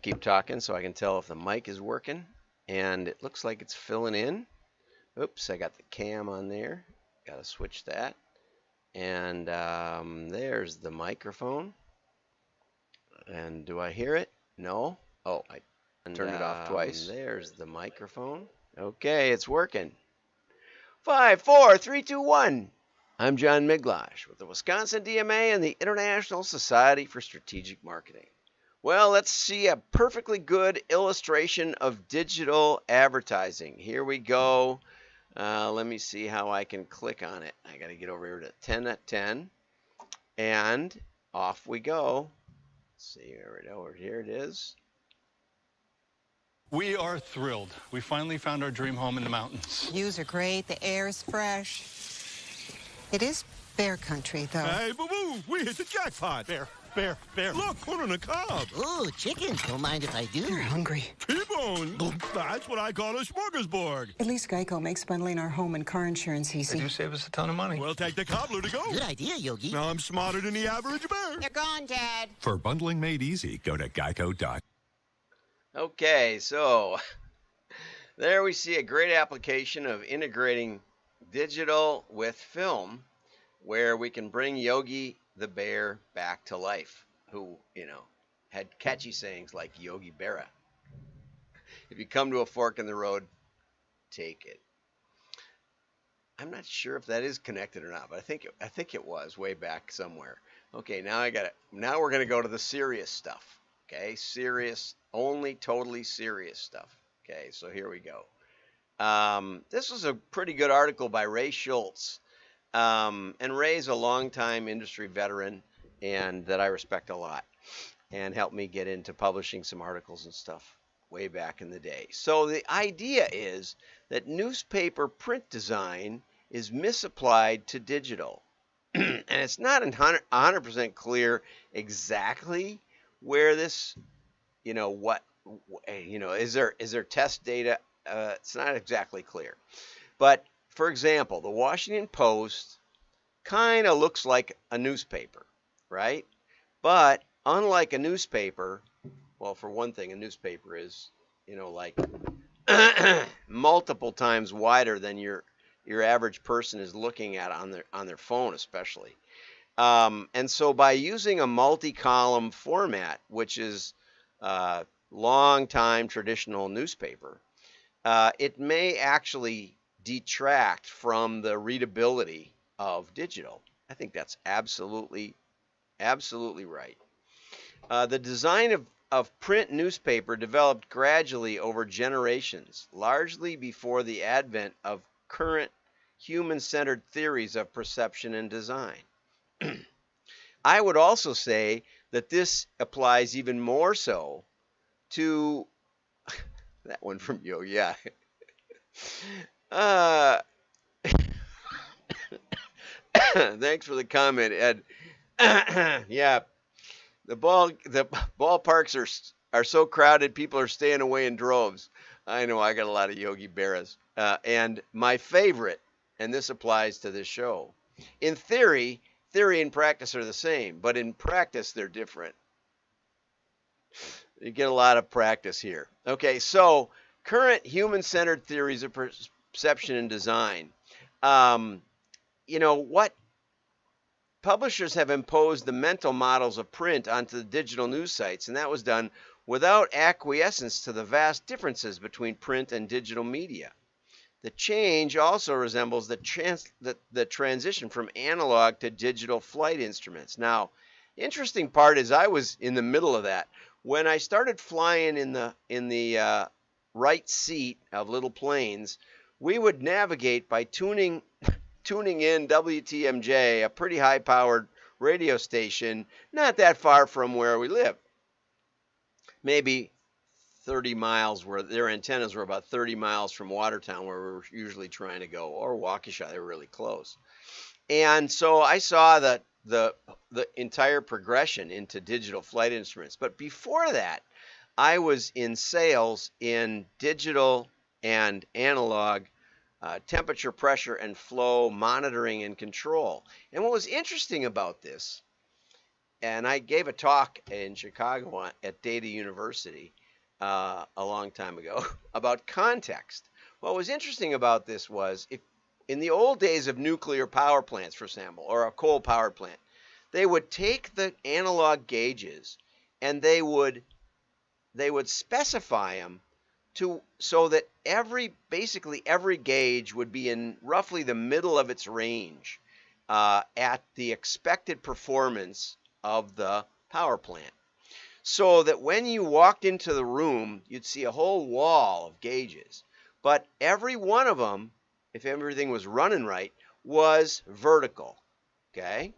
keep talking so I can tell if the mic is working. And it looks like it's filling in. Oops, I got the cam on there. Got to switch that. And there's the microphone. And do I hear it? No. Oh, I turned it off twice. There's the microphone. Okay, it's working. 5, 4, 3, 2, 1. I'm John Miglosh with the Wisconsin DMA and the International Society for Strategic Marketing. Well, let's see a perfectly good illustration of digital advertising. Here we go. Let me see how I can click on it. I got to get over here to 10 at 10. And off we go. Let's see, here it is. We are thrilled. We finally found our dream home in the mountains. Views are great. The air is fresh. It is bear country, though. Hey, boo-boo, we hit the jackpot. Bear. Look, corn on the cob. Ooh, chickens. Don't mind if I do. You're hungry. T-bone. That's what I call a smorgasbord. At least Geico makes bundling our home and car insurance easy. They do save us a ton of money. We'll take the cobbler to go. Good idea, Yogi. Now I'm smarter than the average bear. They're gone, Dad. For bundling made easy, go to geico.com. Okay, so there we see a great application of integrating digital with film where we can bring Yogi the bear back to life, who, had catchy sayings like Yogi Berra. If you come to a fork in the road, take it. I'm not sure if that is connected or not, but I think it was way back somewhere. Okay, now now we're going to go to the serious stuff. Okay, serious, only totally serious stuff. Okay, so here we go. This was a pretty good article by Ray Schultz. And Ray's a longtime industry veteran and that I respect a lot and helped me get into publishing some articles and stuff way back in the day. So the idea is that newspaper print design is misapplied to digital. And it's not 100% clear exactly where this, is there test data? It's not exactly clear. But for example, the Washington Post kind of looks like a newspaper, right? But unlike a newspaper, well, for one thing, a newspaper is, like multiple times wider than your average person is looking at on their phone, especially. And so by using a multi-column format, which is a long-time traditional newspaper, it may actually detract from the readability of digital. I think that's absolutely right. The design of print newspaper developed gradually over generations, largely before the advent of current human-centered theories of perception and design. I would also say that this applies even more so to that one from Yogi, yeah. Thanks for the comment, Ed. Yeah, the ballparks are so crowded, people are staying away in droves. I know, I got a lot of Yogi Berras. And my favorite, and this applies to this show, in theory and practice are the same, but in practice they're different. You get a lot of practice here. Okay, so current human-centered theories of perception and design. What publishers have imposed the mental models of print onto the digital news sites, and that was done without acquiescence to the vast differences between print and digital media. The change also resembles the transition from analog to digital flight instruments. Now, interesting part is I was in the middle of that. When I started flying in the right seat of little planes, we would navigate by tuning in WTMJ, a pretty high-powered radio station, not that far from where we live. Maybe 30 miles, where their antennas were about 30 miles from Watertown, where we were usually trying to go, or Waukesha, they were really close. And so I saw the entire progression into digital flight instruments. But before that, I was in sales in digital and analog temperature, pressure, and flow monitoring and control. And what was interesting about this and I gave a talk in Chicago at Data University a long time ago about context. What was interesting about this was if in the old days of nuclear power plants, for example, or a coal power plant, they would take the analog gauges and they would specify them to so that basically every gauge would be in roughly the middle of its range at the expected performance of the power plant. So that when you walked into the room, you'd see a whole wall of gauges. But every one of them, if everything was running right, was vertical. Okay?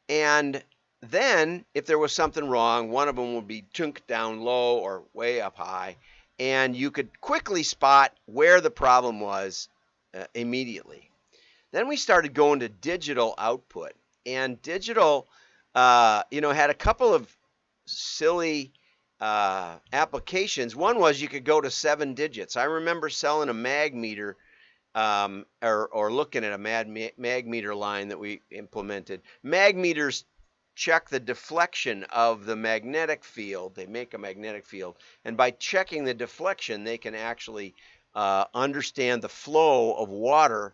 And then if there was something wrong, one of them would be chunked down low or way up high. And you could quickly spot where the problem was immediately. Then we started going to digital output. And digital, had a couple of silly applications. One was you could go to 7 digits. I remember selling a mag meter or looking at a mag meter line that we implemented. Mag meters check the deflection of the magnetic field. They make a magnetic field. And by checking the deflection, they can actually understand the flow of water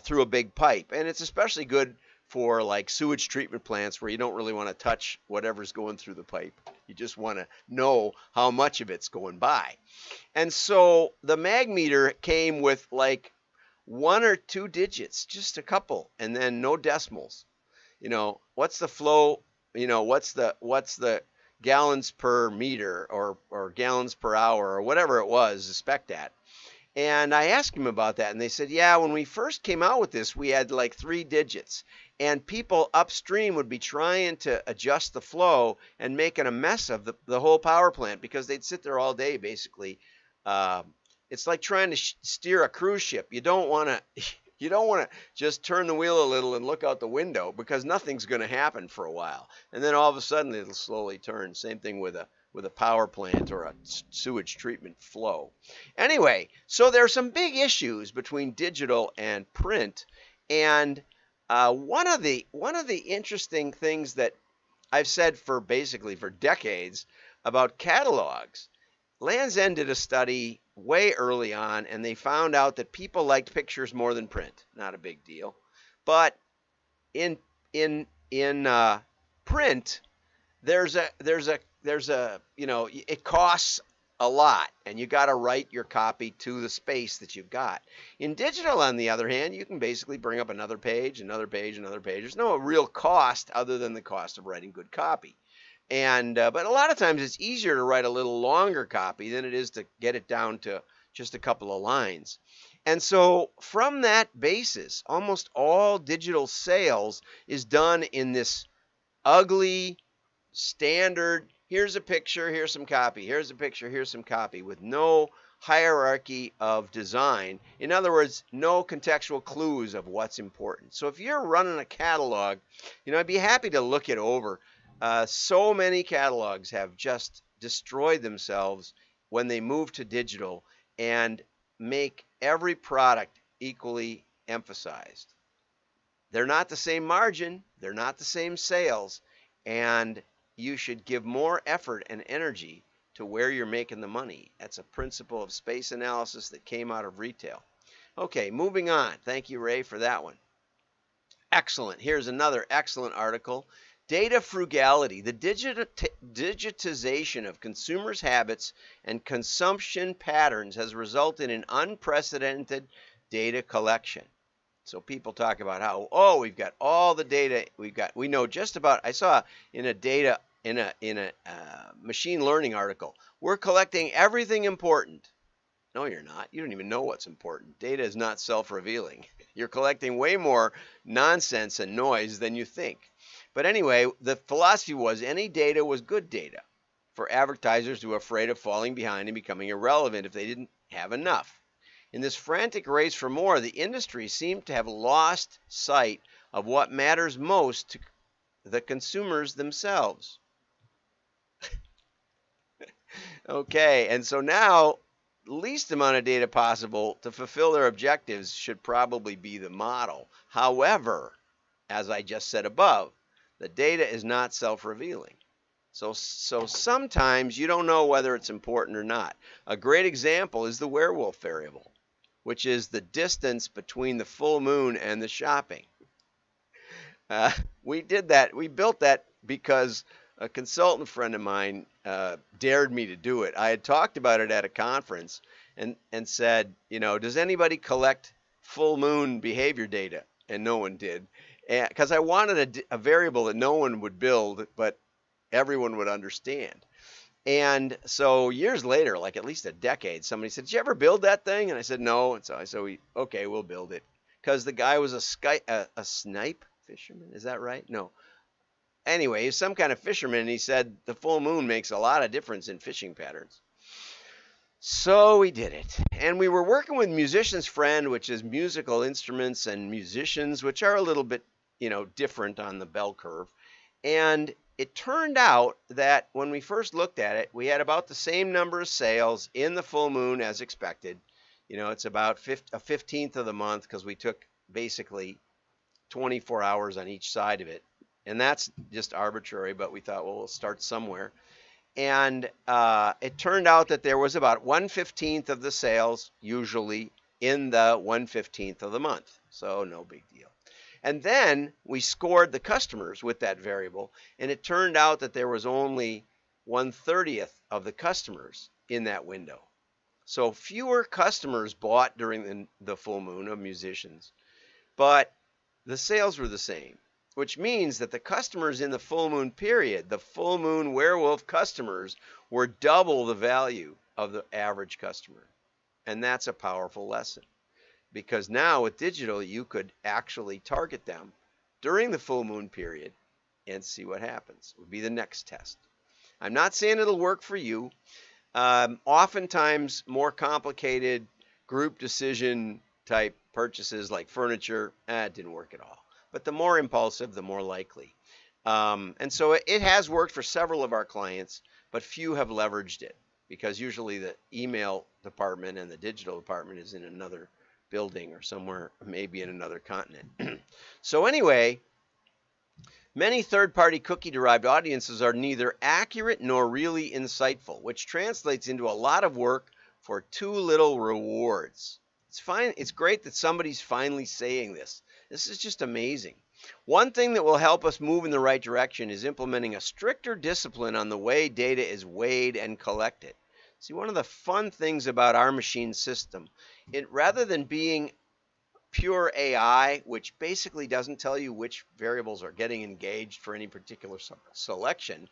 through a big pipe. And it's especially good for like sewage treatment plants where you don't really want to touch whatever's going through the pipe. You just want to know how much of it's going by. And so the mag meter came with like 1 or 2 digits, just a couple, and then no decimals. What's the flow, what's the gallons per meter or gallons per hour or whatever it was, the spec at. And I asked him about that, and they said, yeah, when we first came out with this, we had like 3 digits. And people upstream would be trying to adjust the flow and making a mess of the whole power plant because they'd sit there all day, basically. It's like trying to steer a cruise ship. You don't want to just turn the wheel a little and look out the window because nothing's going to happen for a while. And then all of a sudden, it'll slowly turn. Same thing with a power plant or a sewage treatment flow. Anyway, so there are some big issues between digital and print, and one of the interesting things that I've said for decades about catalogs. Land's End did a study way early on, and they found out that people liked pictures more than print. Not a big deal, but in print, there's a it costs a lot, and you got to write your copy to the space that you've got. In digital, on the other hand, you can basically bring up another page, another page, another page. There's no real cost other than the cost of writing good copy. And but a lot of times it's easier to write a little longer copy than it is to get it down to just a couple of lines. And so from that basis, almost all digital sales is done in this ugly, standard, here's a picture, here's some copy, here's a picture, here's some copy, with no hierarchy of design. In other words, no contextual clues of what's important. So if you're running a catalog, I'd be happy to look it over. So many catalogs have just destroyed themselves when they move to digital and make every product equally emphasized. They're not the same margin, they're not the same sales, and you should give more effort and energy to where you're making the money. That's a principle of space analysis that came out of retail. Okay, moving on. Thank you, Ray, for that one. Excellent. Here's another excellent article. Data frugality, the digitization of consumers' habits and consumption patterns has resulted in unprecedented data collection. So people talk about how, we've got all the data we know just about. I saw in a machine learning article, we're collecting everything important. No, you're not. You don't even know what's important. Data is not self-revealing. You're collecting way more nonsense and noise than you think. But anyway, the philosophy was any data was good data for advertisers who were afraid of falling behind and becoming irrelevant if they didn't have enough. In this frantic race for more, the industry seemed to have lost sight of what matters most to the consumers themselves. Okay, and so now, least amount of data possible to fulfill their objectives should probably be the model. However, as I just said above, The data is not self-revealing. So sometimes you don't know whether it's important or not. A great example is the werewolf variable, which is the distance between the full moon and the shopping. We did that. We built that because a consultant friend of mine dared me to do it. I had talked about it at a conference and said, does anybody collect full moon behavior data? And no one did. Because I wanted a variable that no one would build, but everyone would understand. And so years later, like at least a decade, somebody said, did you ever build that thing? And I said, no. And so I said, okay, we'll build it. Because the guy was a snipe fisherman. Is that right? No. Anyway, he's some kind of fisherman. And he said the full moon makes a lot of difference in fishing patterns. So we did it. And we were working with Musician's Friend, which is musical instruments and musicians, which are a little bit, different on the bell curve. And it turned out that when we first looked at it, we had about the same number of sales in the full moon as expected. It's about a 15th of the month because we took basically 24 hours on each side of it. And that's just arbitrary, but we thought, well, we'll start somewhere. And it turned out that there was about 1/15 of the sales usually in the 1/15 of the month. So no big deal. And then we scored the customers with that variable, and it turned out that there was only 1/30 of the customers in that window. So fewer customers bought during the full moon of musicians, but the sales were the same, which means that the customers in the full moon period, the full moon werewolf customers, were double the value of the average customer. And that's a powerful lesson. Because now with digital, you could actually target them during the full moon period and see what happens. Would be the next test. I'm not saying it'll work for you. Oftentimes, more complicated group decision type purchases like furniture, it didn't work at all. But the more impulsive, the more likely. And so it has worked for several of our clients, but few have leveraged it because usually the email department and the digital department is in another building or somewhere, maybe in another continent. So anyway, many third-party cookie-derived audiences are neither accurate nor really insightful, which translates into a lot of work for too little rewards. It's fine. It's great that somebody's finally saying this. This is just amazing. One thing that will help us move in the right direction is implementing a stricter discipline on the way data is weighed and collected. See, one of the fun things about our machine system, rather than being pure AI, which basically doesn't tell you which variables are getting engaged for any particular selection,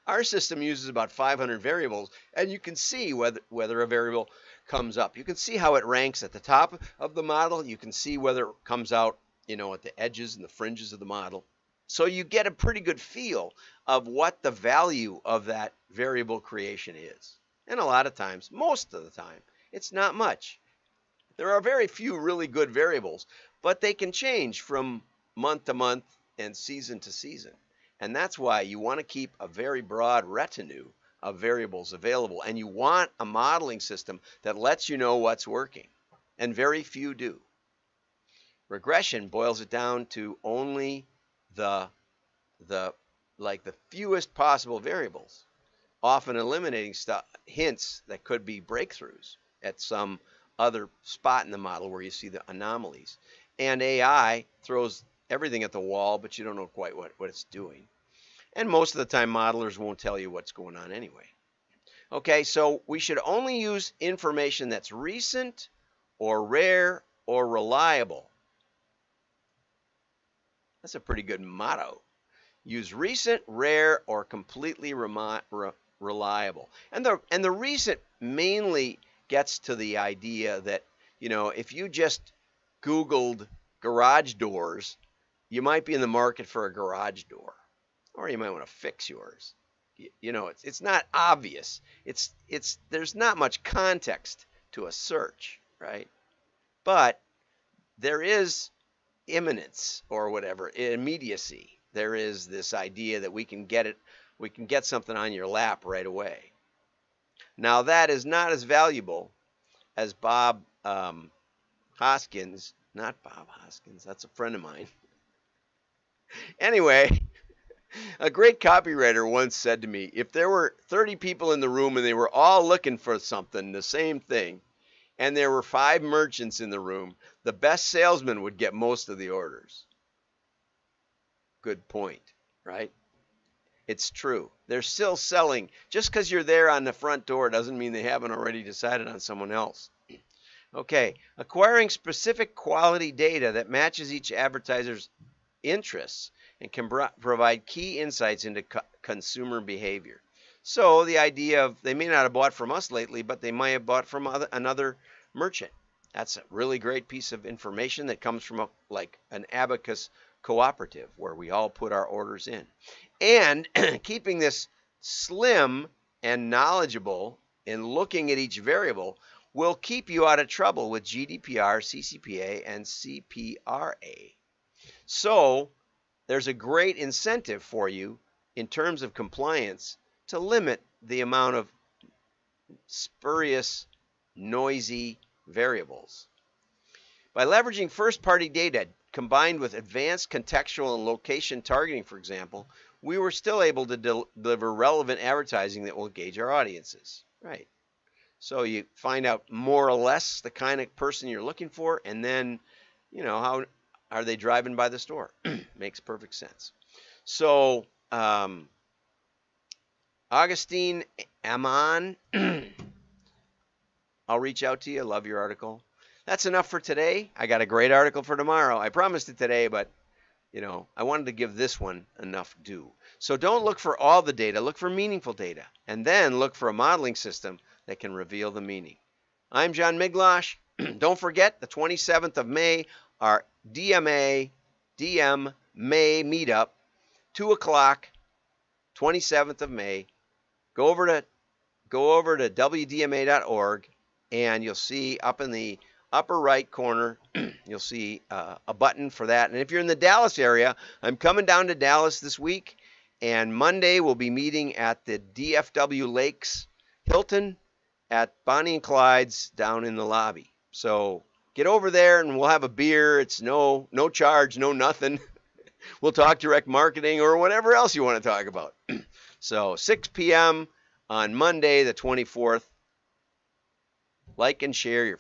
our system uses about 500 variables, and you can see whether a variable comes up. You can see how it ranks at the top of the model. You can see whether it comes out, at the edges and the fringes of the model. So you get a pretty good feel of what the value of that variable creation is. And a lot of times, most of the time, it's not much. There are very few really good variables, but they can change from month to month and season to season. And that's why you want to keep a very broad retinue of variables available. And you want a modeling system that lets you know what's working. And very few do. Regression boils it down to only the fewest possible variables, often eliminating hints that could be breakthroughs at some other spot in the model where you see the anomalies. And AI throws everything at the wall, but you don't know quite what it's doing. And most of the time, modelers won't tell you what's going on anyway. Okay, so we should only use information that's recent or rare or reliable. That's a pretty good motto. Use recent, rare, or completely reliable. And the recent mainly gets to the idea that, if you just Googled garage doors, you might be in the market for a garage door, or you might want to fix yours. It's not obvious. There's not much context to a search, right? But there is imminence or whatever, immediacy. There is this idea that we can get something on your lap right away. Now that is not as valuable as Bob Hoskins, not Bob Hoskins, that's a friend of mine. Anyway, A great copywriter once said to me, if there were 30 people in the room and they were all looking for something, the same thing, and there were 5 merchants in the room, the best salesman would get most of the orders. Good point, right? It's true. They're still selling. Just because you're there on the front door doesn't mean they haven't already decided on someone else. Okay, acquiring specific quality data that matches each advertiser's interests and can provide key insights into consumer behavior. So the idea of they may not have bought from us lately, but they might have bought from another merchant. That's a really great piece of information that comes from like an abacus cooperative where we all put our orders in. And keeping this slim and knowledgeable in looking at each variable will keep you out of trouble with GDPR, CCPA, and CPRA. So there's a great incentive for you in terms of compliance to limit the amount of spurious, noisy variables. By leveraging first-party data combined with advanced contextual and location targeting, for example, we were still able to deliver relevant advertising that will engage our audiences. Right. So you find out more or less the kind of person you're looking for, and then, how are they driving by the store? Makes perfect sense. So, Augustine Amon, I'll reach out to you. I love your article. That's enough for today. I got a great article for tomorrow. I promised it today, but I wanted to give this one enough due. So don't look for all the data. Look for meaningful data, and then look for a modeling system that can reveal the meaning. I'm John Miglosh. Don't forget the 27th of May, our DM May meetup, 2 o'clock, 27th of May. Go over to wdma.org, and you'll see up in the upper right corner, you'll see a button for that. And if you're in the Dallas area, I'm coming down to Dallas this week, and Monday we'll be meeting at the DFW Lakes Hilton at Bonnie and Clyde's down in the lobby. So get over there and we'll have a beer. It's no charge, no nothing. We'll talk direct marketing or whatever else you want to talk about. So 6 p.m. on Monday the 24th. Like and share your